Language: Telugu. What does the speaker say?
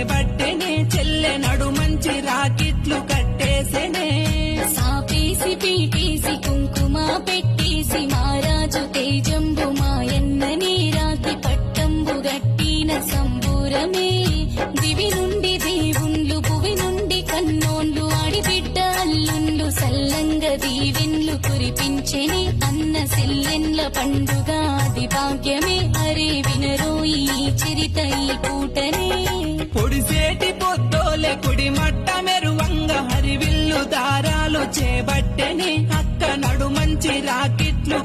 చేబట్టెనే చెల్లె నడు మంచి రాకిట్లు కట్టేసెనే సాపేసి పీటేసి కుంకుమ పెట్టేసి మారాజు తేజంబు మాయన్నని రాతి పట్టంబు గట్టిన సంబూరమే దివి నుండి దేవుళ్ళు భువి నుండి కన్నోన్లు ఆడిబిడ్డ అల్లుండ్లు సల్లంగ దీవెన్లు కురిపించెని అన్న సెల్లెన్ల పండుగ అది భాగ్యమే అరే వినరోయి చరిత ఈ పూటనే పొడిసేటి పొద్దోలే కుడి మట్ట మెరువంగ హరివిల్లు దారాలు చేబట్టెనే అక్క నడు మంచి రాకిట్లు